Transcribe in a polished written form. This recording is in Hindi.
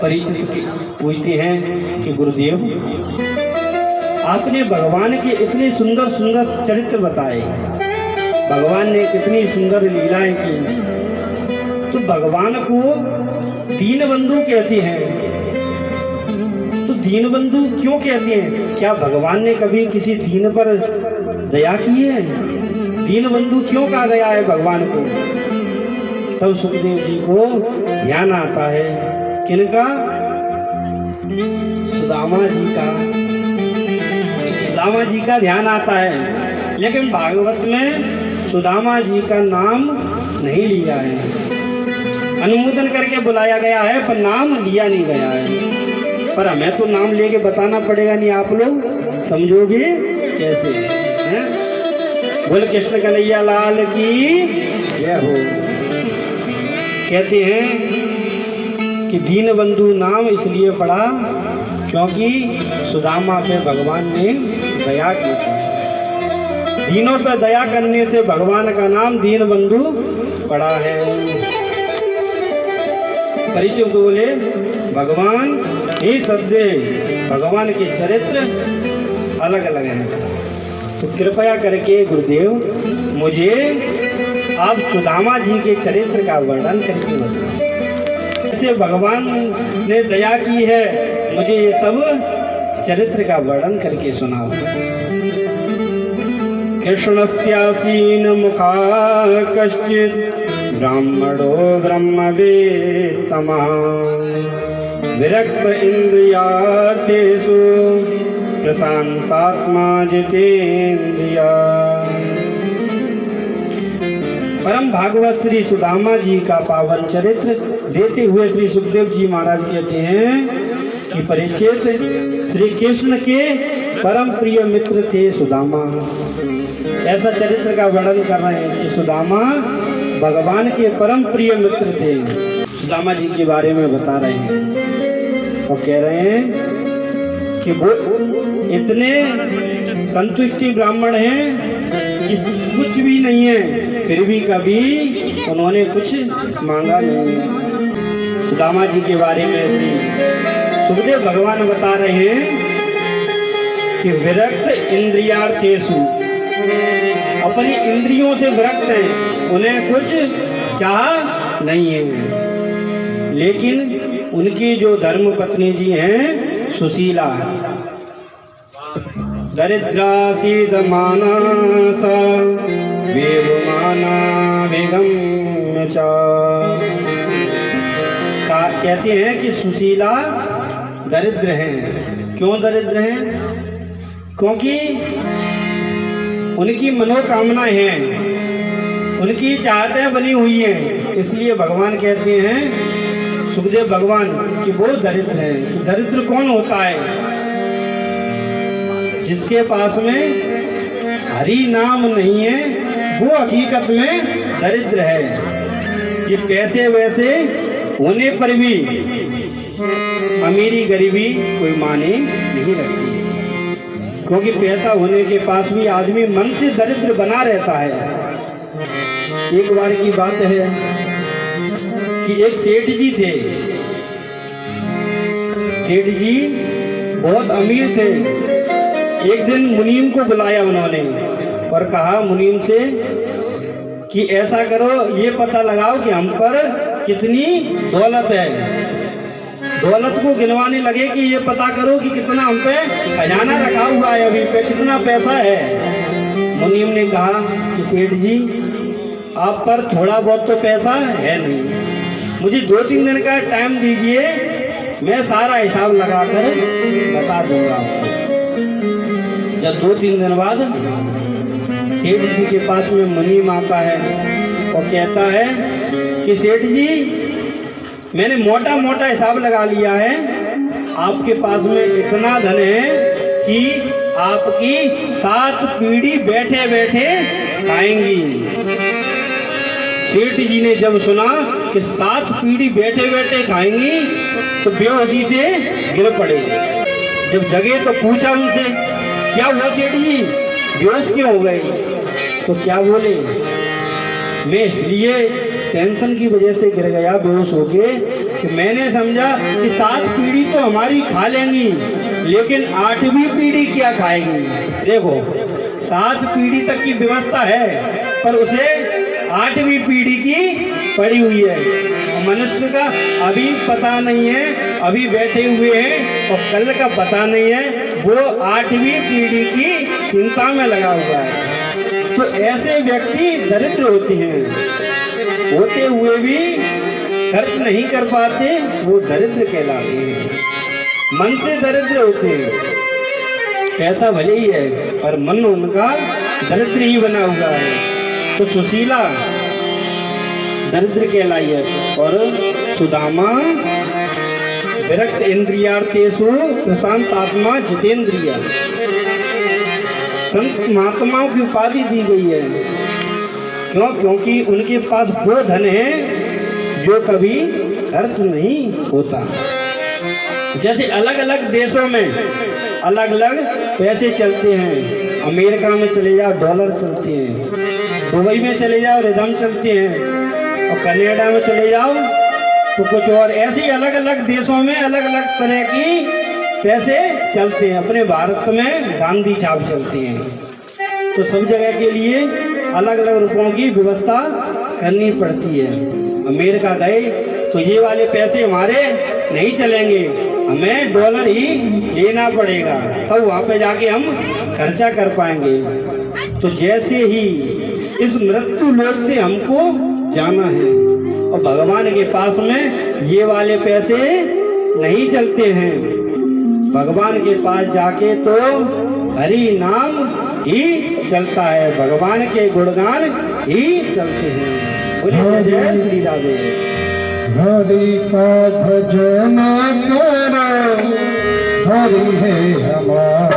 परीक्षित पूछते हैं कि गुरुदेव, आपने भगवान के इतने सुंदर सुंदर चरित्र बताए, भगवान ने कितनी सुंदर लीलाएं की, तो भगवान को दीनबंधु कहते हैं। तो दीनबंधु क्यों कहते हैं? क्या भगवान ने कभी किसी दीन पर दया की है? दीनबंधु क्यों कहा गया है भगवान को? तब सुखदेव जी को ध्यान आता है, किनका? सुदामा जी का। सुदामा जी का ध्यान आता है, लेकिन भागवत में सुदामा जी का नाम नहीं लिया है। अनुमोदन करके बुलाया गया है पर नाम लिया नहीं गया है। पर हमें तो नाम लेके बताना पड़ेगा, नहीं आप लोग समझोगे कैसे? हैं? बोल कृष्ण कन्हैया लाल की जय हो। कहते हैं कि दीनबंधु नाम इसलिए पड़ा क्योंकि सुदामा पे भगवान ने दया की थी। दीनों पर दया करने से भगवान का नाम दीनबंधु पड़ा है। परिचय बोले भगवान ही सद्य, भगवान के चरित्र अलग अलग हैं। तो कृपया करके गुरुदेव मुझे आप सुदामा जी के चरित्र का वर्णन करके बताएं। जैसे भगवान ने दया की है, मुझे ये सब चरित्र का वर्णन करके सुनाओ। कृष्णस्यासीन मुखा कश्चित् ब्राह्मणो ब्रह्मवेत्तमः विरक्त इंद्रियार्थेषु प्रशांतात्मा जितेन्द्रिया। परम भागवत श्री सुदामा जी का पावन चरित्र देते हुए श्री सुखदेव जी महाराज कहते हैं कि परिचित श्री कृष्ण के परम प्रिय मित्र थे सुदामा। ऐसा चरित्र का वर्णन कर रहे हैं कि सुदामा भगवान के परम प्रिय मित्र थे। सुदामा जी के बारे में बता रहे हैं और कह रहे हैं कि वो इतने संतुष्टि ब्राह्मण हैं कि कुछ भी नहीं है, फिर भी कभी उन्होंने कुछ मांगा नहीं है। सुदामा जी के बारे में श्री सुखदेव भगवान बता रहे हैं कि विरक्त इंद्रियार्थेषु, अपनी इंद्रियों से विरक्त हैं, उन्हें कुछ चाह नहीं है। लेकिन उनकी जो धर्म पत्नी जी हैं सुशीला है। दरिद्रासीद मानसा वेवमाना वेगम्य च। कहते हैं कि सुशीला दरिद्र हैं। क्यों दरिद्र हैं? क्योंकि उनकी मनोकामनाएं हैं, उनकी चाहतें बनी हुई हैं। इसलिए भगवान कहते हैं, सुखदेव भगवान, कि वो दरिद्र हैं। कि दरिद्र कौन होता है? जिसके पास में हरि नाम नहीं है, वो हकीकत में दरिद्र है। ये पैसे वैसे होने पर भी अमीरी गरीबी कोई माने नहीं लगती, क्योंकि पैसा होने के पास भी आदमी मन से दरिद्र बना रहता है। एक बार की बात है कि एक सेठ जी थे। सेठ जी बहुत अमीर थे। एक दिन मुनीम को बुलाया उन्होंने और कहा मुनीम से कि ऐसा करो, ये पता लगाओ कि हम पर कितनी दौलत है। दौलत को गिनवाने लगे कि ये पता करो कि कितना हम पे खजाना रखा हुआ है, अभी पे कितना पैसा है। मुनीम ने कहा कि सेठ जी, आप पर थोड़ा बहुत तो पैसा है नहीं, मुझे 2-3 दिन का टाइम दीजिए, मैं सारा हिसाब लगाकर बता दूंगा आपको। जब 2-3 दिन बाद सेठ जी के पास में मुनीम आता है और कहता है कि सेठ जी, मैंने मोटा मोटा हिसाब लगा लिया है, आपके पास में इतना धन है कि आपकी 7 पीढ़ी बैठे बैठे खाएंगी। सेठ जी ने जब सुना कि 7 पीढ़ी बैठे बैठे खाएंगी तो बेहोशी से गिर पड़े। जब जगे तो पूछा उनसे, क्या हुआ सेठ जी, बेहोश क्यों हो गए? तो क्या बोले, मैं इसलिए टेंशन की वजह से गिर गया बेहोश होके कि मैंने समझा कि 7 पीढ़ी तो हमारी खा लेंगी, लेकिन 8वीं पीढ़ी क्या खाएगी। देखो 7 पीढ़ी तक की व्यवस्था है, पर उसे 8वीं पीढ़ी की पड़ी हुई है। मनुष्य का अभी पता नहीं है, अभी बैठे हुए हैं और कल का पता नहीं है, वो 8वीं पीढ़ी की चिंता में लगा हुआ है। तो ऐसे व्यक्ति दरिद्र होते हैं, होते हुए भी खर्च नहीं कर पाते, वो दरिद्र कहलाते हैं। मन से दरिद्र होते हैं, पैसा भले ही है पर मन उनका दरिद्र ही बना हुआ है। तो सुशीला दरिद्र कहलाई है। और सुदामा विरक्त इंद्रियार्थेषु प्रशांत आत्मा जितेंद्रिय, संत महात्माओं की उपाधि दी गई है। क्यों? क्योंकि उनके पास वो धन है जो कभी खर्च नहीं होता। जैसे अलग अलग देशों में अलग अलग पैसे चलते हैं। अमेरिका में चले जाओ डॉलर चलते हैं, दुबई में चले जाओ रिदम चलते हैं, और कनाडा में चले जाओ तो कुछ और। ऐसे ही अलग अलग देशों में अलग अलग तरह की पैसे चलते हैं। अपने भारत में गांधी छाप चलते हैं। तो सब जगह के लिए अलग अलग रुपयों की व्यवस्था करनी पड़ती है। अमेरिका गए तो ये वाले पैसे हमारे नहीं चलेंगे, हमें डॉलर ही लेना पड़ेगा, तब वहाँ पे जाके हम खर्चा कर पाएंगे। तो जैसे ही इस मृत्यु लोक से हमको जाना है और भगवान के पास में ये वाले पैसे नहीं चलते हैं। भगवान के पास जाके तो हरि नाम ही चलता है, भगवान के गुणगान ही चलते हैं। बोलिए जय श्री राधे। हरि का भजन करो, हरि है हमारा